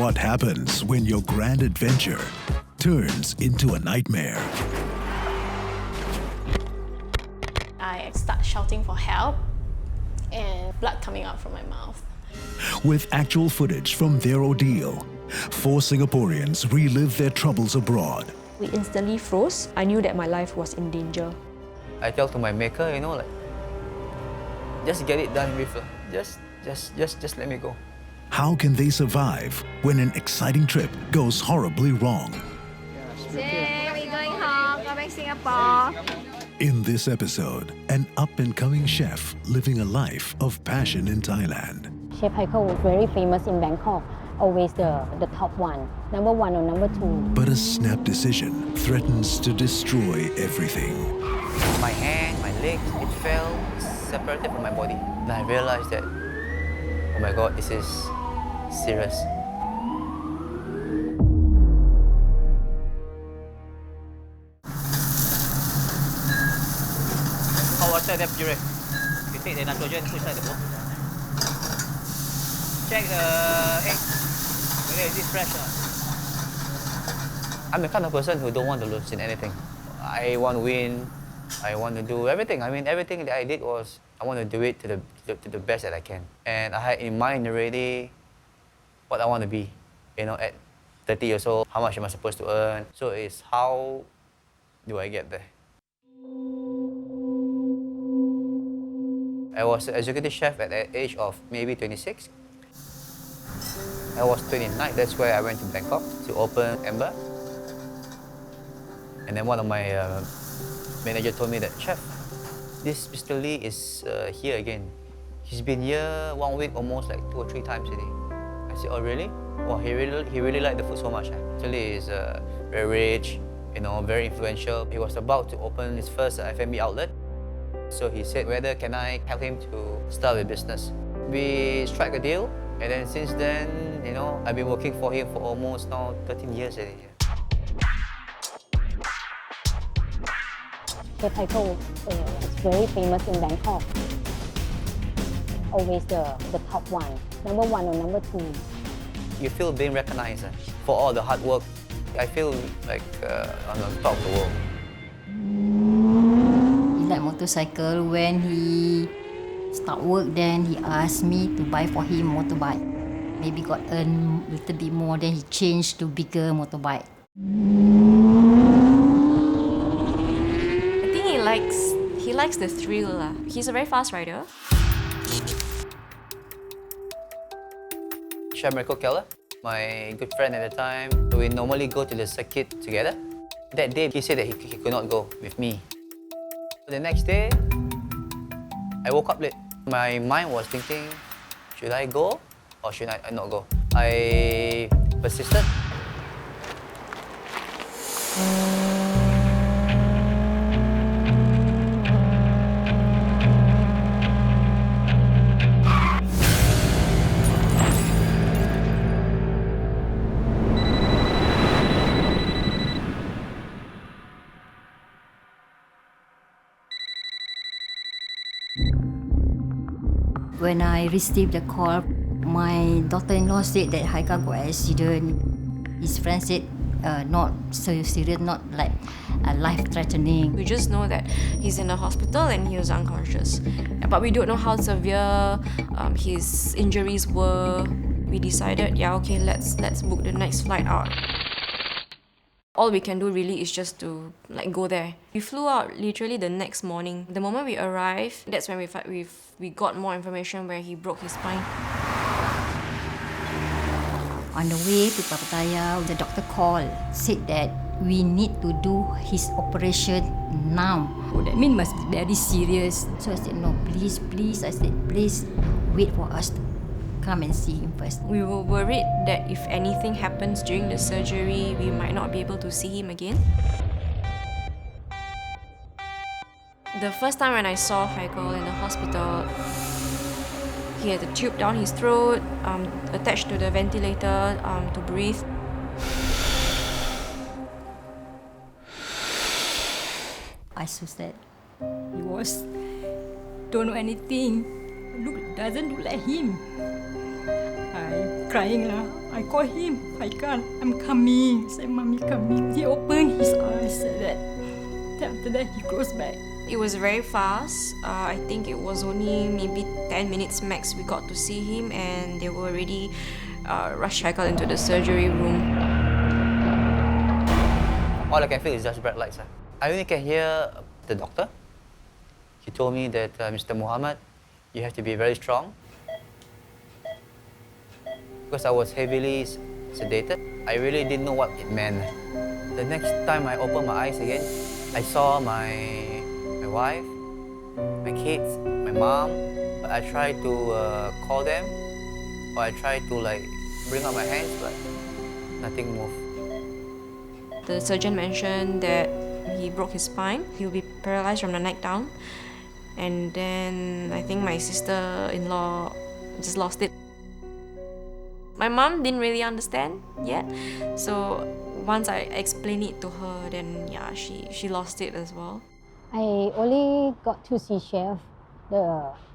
What happens when your grand adventure turns into a nightmare? I start shouting for help and blood coming out from my mouth. With actual footage from their ordeal, 4 Singaporeans relive their troubles abroad. We instantly froze. I knew that my life was in danger. I tell to my maker, just get it done with. Just let me go. How can they survive when an exciting trip goes horribly wrong? Yay, we're going home, go back Singapore. In this episode, an up-and-coming chef living a life of passion in Thailand. Chef Haikal was very famous in Bangkok, always the top one, number 1 or number 2. But a snap decision threatens to destroy everything. My hand, my legs, it fell separated from my body. And I realized that, oh my God, this is serious. Hot water, then puree. You take the nitrogen, put inside the bowl. Check the egg, whether it is fresh or not. I'm the kind of person who don't want to lose in anything. I want to win. I want to do everything. Everything that I did was, I want to do it to the best that I can. And I had in mind already what I want to be, at 30 years old, how much am I supposed to earn? So it's how do I get there? I was an executive chef at the age of maybe 26. I was 29, that's where I went to Bangkok to open Amber. And then one of my manager told me that, Chef, this Mr. Lee is here again. He's been here 1 week almost like 2 or 3 times a day. I said, oh really? Well, he really liked the food so much. Actually, he's very rich, very influential. He was about to open his first F&B outlet. So he said, whether can I help him to start a business? We struck a deal, and then since then, I've been working for him for almost now 13 years already. Chef Haikal is very famous in Bangkok, always the top one, number 1 or number 2. You feel being recognized for all the hard work. I feel like on the top of the world. He liked motorcycle. When he start work, then he asked me to buy for him motorbike. Maybe got earn a little bit more, then he changed to bigger motorbike. I think he likes the thrill. He's a very fast rider. Chef Marco Keller, my good friend at the time, we normally go to the circuit together. That day, he said that he could not go with me. The next day, I woke up late. My mind was thinking, should I go or should I not go? I persisted. When I received the call, my daughter-in-law said that Haikal got an accident. His friend said not so serious, not like life-threatening. We just know that he's in the hospital and he was unconscious. But we don't know how severe his injuries were. We decided, okay, let's book the next flight out. All we can do really is just to go there. We flew out literally the next morning. The moment we arrived, that's when we got more information where he broke his spine. On the way to Pattaya, the doctor called, said that we need to do his operation now. Oh, that means must be very serious. So I said, no, please. I said, please wait for us to come and see him first. We were worried that if anything happens during the surgery, we might not be able to see him again. The first time when I saw Haikal in the hospital, he had a tube down his throat, attached to the ventilator to breathe. I so sad. He was, don't know anything. Doesn't look like him. I crying lah. I call him, Haikal, I'm coming. Say, Mommy coming. He opened his eyes, said that. Then after that, he closed back. It was very fast. I think it was only maybe 10 minutes max we got to see him, and they were already rushed Haikal into the surgery room. All I can feel is just bright lights. I only can hear the doctor. He told me that, Mr. Muhammad, you have to be very strong. Because I was heavily sedated, I really didn't know what it meant. The next time I opened my eyes again, I saw my wife, my kids, my mom. I tried to call them, or I tried to bring out my hands, but nothing moved. The surgeon mentioned that he broke his spine. He'll be paralyzed from the neck down. And then I think my sister-in-law just lost it. My mom didn't really understand yet. So once I explained it to her, then yeah, she lost it as well. I only got to see Chef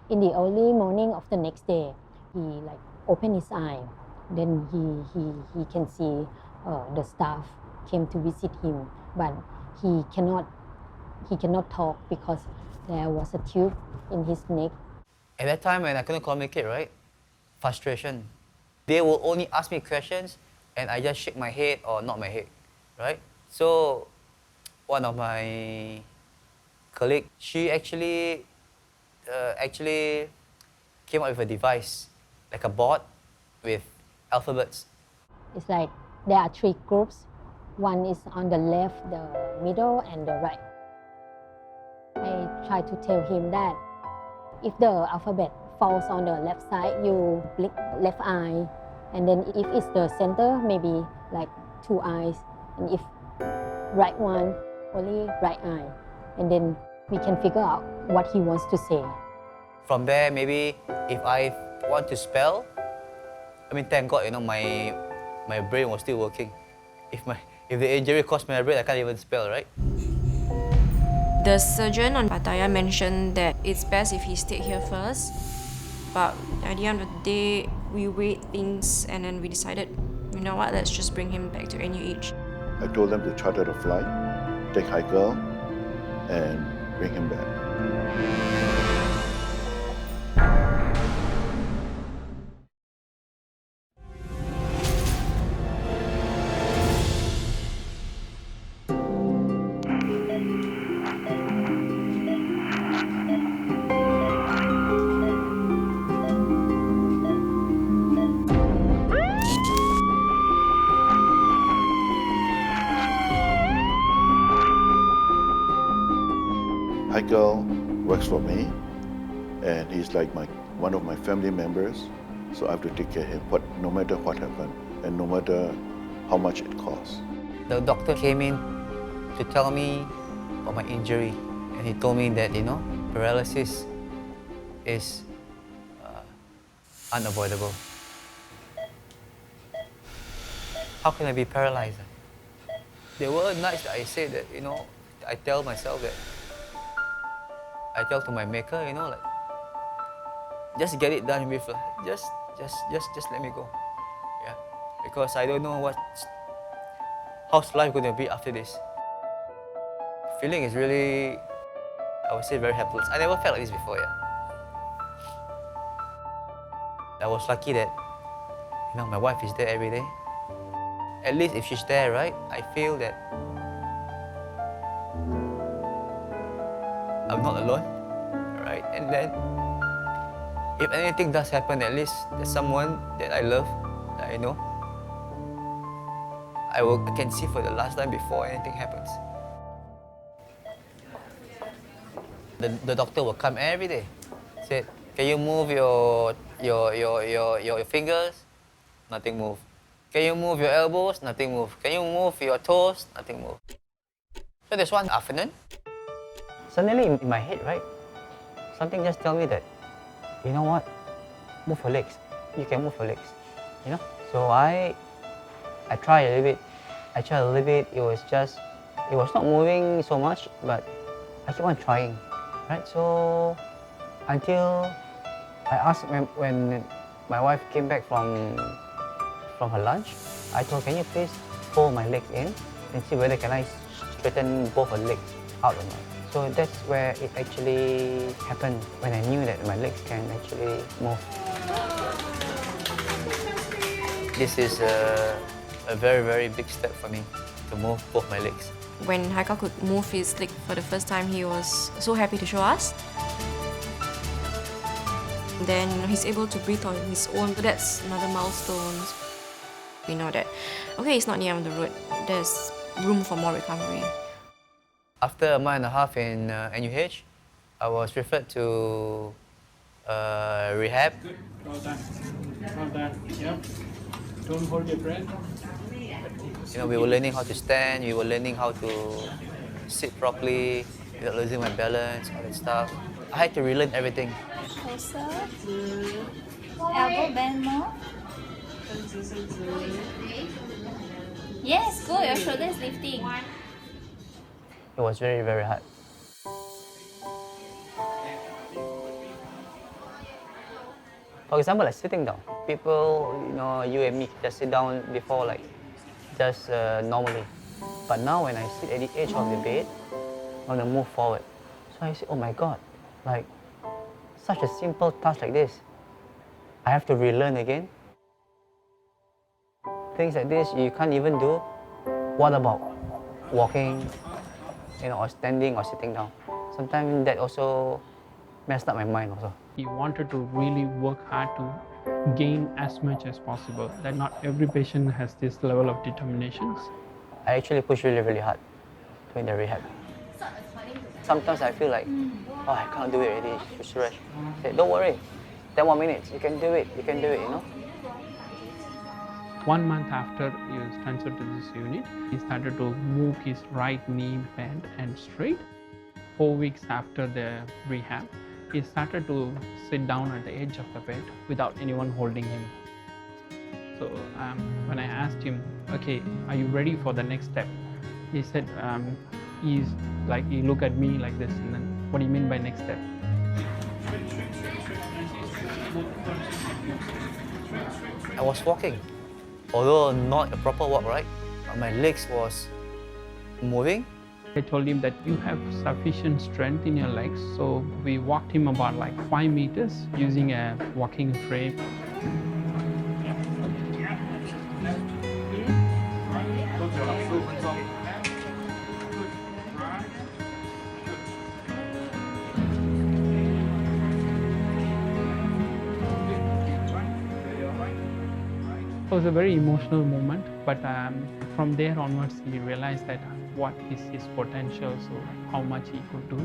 in the early morning of the next day. He opened his eye. Then he can see the staff came to visit him, but he cannot talk because there was a tube in his neck. At that time when I couldn't communicate, right? Frustration. They will only ask me questions and I just shake my head or nod my head, right? So one of my colleagues, she actually came up with a device, like a board with alphabets. It's like there are 3 groups. One is on the left, the middle, and the right. I try to tell him that if the alphabet falls on the left side, you blink left eye. And then if it's the center, maybe 2 eyes. And if right one, only right eye. And then we can figure out what he wants to say. From there, maybe if I want to spell, thank God, my brain was still working. If the injury caused my brain, I can't even spell, right? The surgeon on Pattaya mentioned that it's best if he stayed here first. But at the end of the day, we weighed things and then we decided, you know what, let's just bring him back to NUH. I told them to charter a flight, take Haikal, and bring him back. Haikal works for me, and he's like one of my family members, so I have to take care of him, no matter what happened, and no matter how much it costs. The doctor came in to tell me about my injury, and he told me that, paralysis is unavoidable. How can I be paralyzed? There were nights that I said that, I tell myself that, I tell to my maker, just get it done with, just let me go, yeah, because I don't know how's life going to be after this. The feeling is really, I would say, very helpless. I never felt like this before, yeah. I was lucky that, my wife is there every day. At least if she's there, right, I feel that I'm not alone, right? And then, if anything does happen, at least there's someone that I love, that I know. I can see for the last time before anything happens. The doctor will come every day. Said, can you move your fingers? Nothing move. Can you move your elbows? Nothing move. Can you move your toes? Nothing move. So there's one afternoon, suddenly in my head, right, something just tell me that, you know what, move your legs. You can move your legs, So I tried a little bit. It was not moving so much, but I keep on trying, right? So until I asked when my wife came back from from her lunch. I told her, can you please fold my legs in and see whether can I straighten both her legs out or not. So that's where it actually happened, when I knew that my legs can actually move. This is a very, very big step for me, to move both my legs. When Haikal could move his leg for the first time, he was so happy to show us. Then he's able to breathe on his own. So that's another milestone. We know that, okay, it's not the end of the road. There's room for more recovery. After a month and a half in NUH, I was referred to rehab. Good. Well done. Well done. Yep. Don't hold your breath. You know, we were learning how to stand, we were learning how to sit properly without losing my balance, all that stuff. I had to relearn everything. Closer. Elbow bend more. Yes, good. Your shoulder is lifting. It was very, very hard. For example, like sitting down. People, you know, you and me just sit down before, like, just normally. But now when I sit at the edge of the bed, I want to move forward. So I say, oh my God, like, such a simple task like this, I have to relearn again. Things like this you can't even do. What about walking, you know, or standing or sitting down? Sometimes that also messed up my mind also. He wanted to really work hard to gain as much as possible. That not every patient has this level of determination. I actually push really, really hard during the rehab. Sometimes I feel like, oh, I can't do it already, Suresh. I say, don't worry, 10 more minutes, you can do it, you know. 1 month after he was transferred to this unit, he started to move his right knee bent and straight. 4 weeks after the rehab, he started to sit down at the edge of the bed without anyone holding him. So when I asked him, okay, are you ready for the next step? He said, he looked at me like this, and then, what do you mean by next step? I was walking, although not a proper walk, right? But my legs was moving. I told him that you have sufficient strength in your legs, so we walked him about like 5 meters using a walking frame. It was a very emotional moment, but from there onwards he realized that what is his potential, so how much he could do.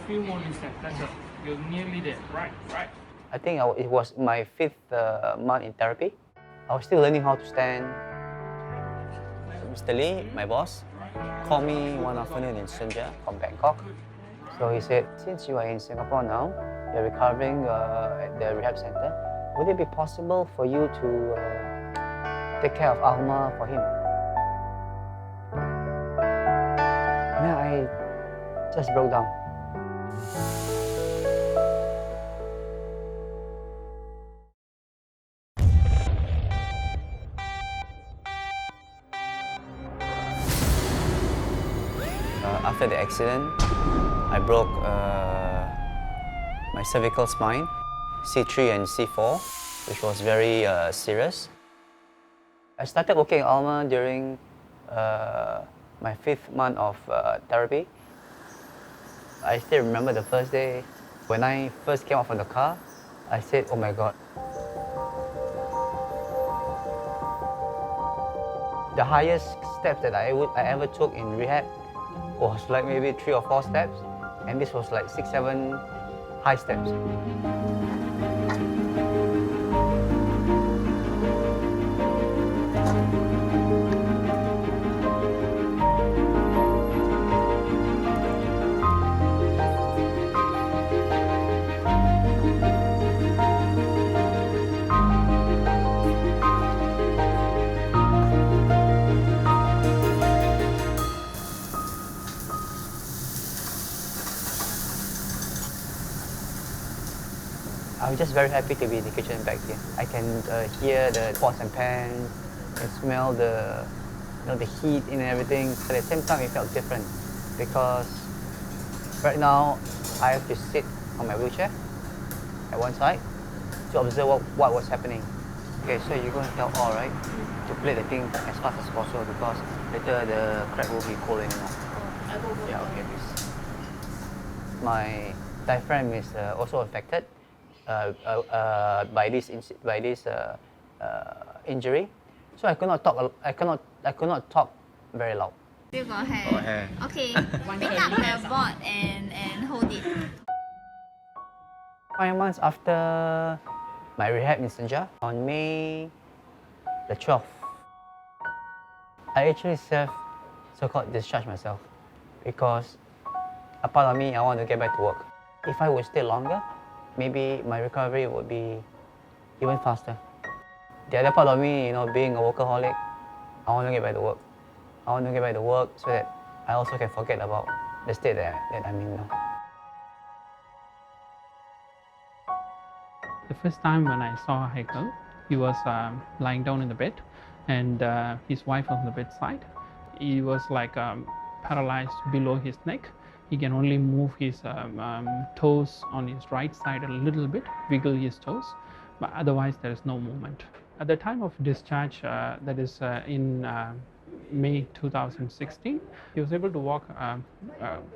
Few more steps, that's it. You're nearly there. Right. I think it was my 5th month in therapy. I was still learning how to stand. Mr. Lee, my boss, called me one afternoon in Senja from Bangkok. So he said, since you are in Singapore now, you're recovering at the rehab center, would it be possible for you to take care of Alma for him? And then I just broke down. After the accident, I broke my cervical spine, C3 and C4, which was very serious. I started working at Alma during my 5th month of therapy. I still remember the first day. When I first came out from the car, I said, oh my God. The highest steps that I ever took in rehab was like maybe 3 or 4 steps, and this was like 6, 7 high steps. I was just very happy to be in the kitchen back here. I can hear the pots and pans, and smell the, the heat and everything. But at the same time, it felt different because right now I have to sit on my wheelchair at one side to observe what was happening. Okay, so you're going to tell all right to play the thing as fast as possible because later the crab will be cold anymore. I will go. Yeah, okay, please. My diaphragm is also affected by this injury, so I could not talk. I could not talk very loud. Still got hair. Got hair. Okay, pick up the board and hold it. 5 months after my rehab in Senja, on May the 12th, I actually so-called discharged myself because a part of me, I want to get back to work. If I would stay longer, maybe my recovery would be even faster. The other part of me, being a workaholic, I want to get back to work. I want to get back to work so that I also can forget about the state that I'm in now. The first time when I saw Haikal, he was lying down in the bed and his wife on the bedside. He was like paralyzed below his neck. He can only move his toes on his right side a little bit, wiggle his toes, but otherwise there is no movement. At the time of discharge, that is in May 2016, he was able to walk a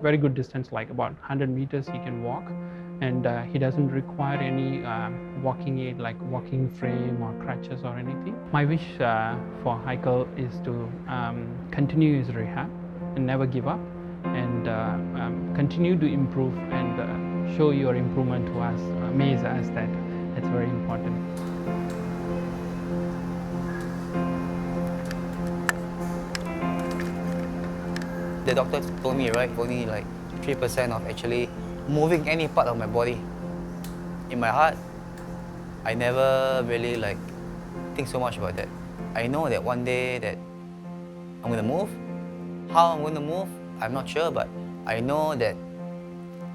very good distance, like about 100 meters he can walk, and he doesn't require any walking aid like walking frame or crutches or anything. My wish for Haikal is to continue his rehab and never give up, and continue to improve and show your improvement to us, amaze us. That's very important. The doctor told me, right, only like 3% of actually moving any part of my body. In my heart, I never really think so much about that. I know that one day that I'm going to move. How I'm going to move, I'm not sure, but I know that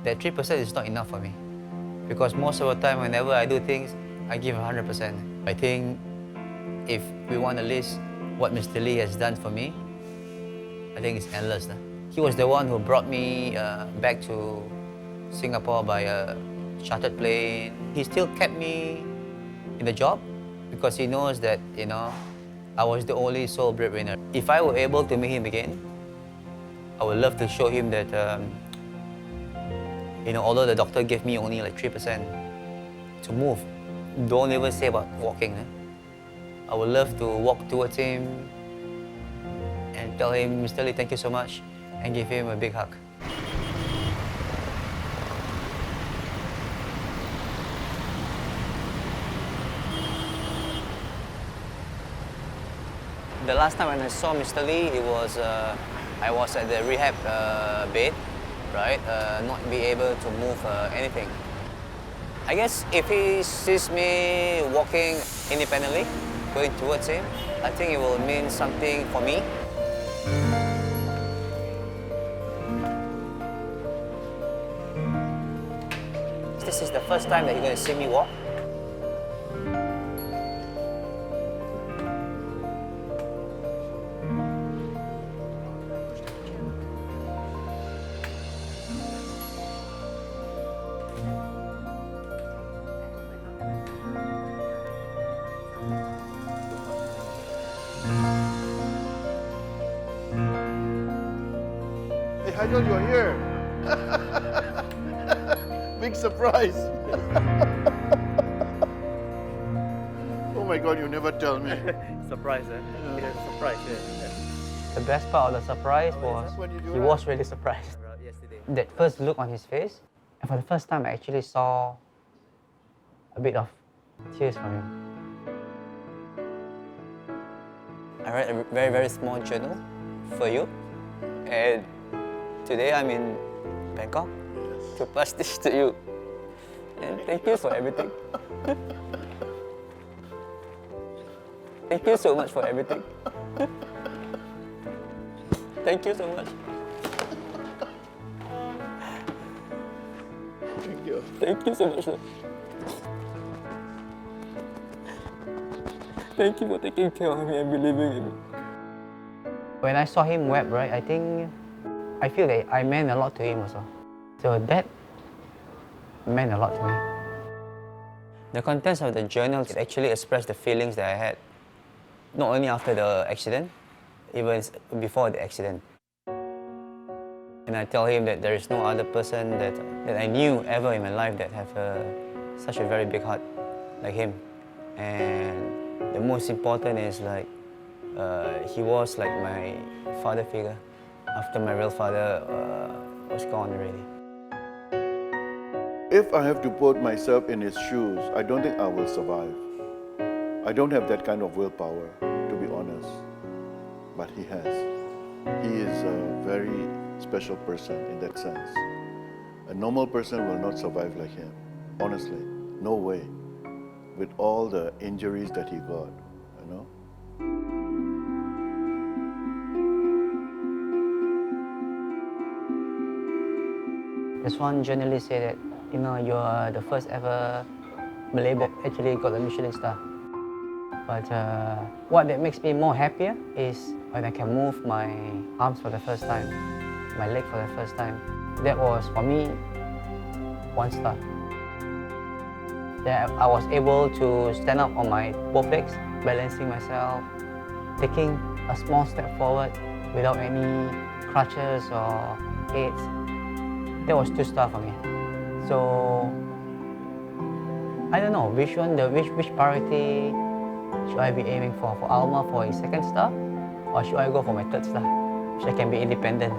3% is not enough for me. Because most of the time, whenever I do things, I give 100%. I think if we want to list what Mr. Lee has done for me, I think it's endless. He was the one who brought me back to Singapore by a chartered plane. He still kept me in the job because he knows that, I was the only sole breadwinner. If I were able to meet him again, I would love to show him that, although the doctor gave me only like 3% to move, don't even say about walking. I would love to walk towards him and tell him, Mr. Lee, thank you so much, and give him a big hug. The last time when I saw Mr. Lee, it was I was at the rehab bed, right? Not be able to move anything. I guess if he sees me walking independently, going towards him, I think it will mean something for me. This is the first time that you're going to see me walk. Hey, Haikal, you're here. Big surprise. Oh my God, you never tell me. Surprise, eh? Yeah, surprise, yeah. The best part of the surprise was he was really surprised. That first look on his face, and for the first time I actually saw a bit of tears from him. I read a very, very small journal for you, and today I'm in Bangkok to pass this to you. And thank you for everything. Thank you so much for everything. Thank you so much. Thank you. Thank you so much. Thank you for taking care of me and believing in me. When I saw him weep, right, I feel that I meant a lot to him also. So that meant a lot to me. The contents of the journal, it actually expressed the feelings that I had, not only after the accident, even before the accident. And I tell him that there is no other person that I knew ever in my life that have such a very big heart like him. And the most important is like, he was like my father figure after my real father was gone already. If I have to put myself in his shoes, I don't think I will survive. I don't have that kind of willpower, to be honest. But he has. He is a very special person in that sense. A normal person will not survive like him. Honestly, no way. With all the injuries that he got, you know. There's one journalist said that, you know, you are the first ever Malay that actually got a Michelin star. But what that makes me more happier is when I can move my arms for the first time, my leg for the first time. That was, for me, one star. That I was able to stand up on my both legs, balancing myself, taking a small step forward without any crutches or aids. That was 2 stars for me. So I don't know which priority should I be aiming for Alma for a 2nd star, or should I go for my 3rd star, which I can be independent.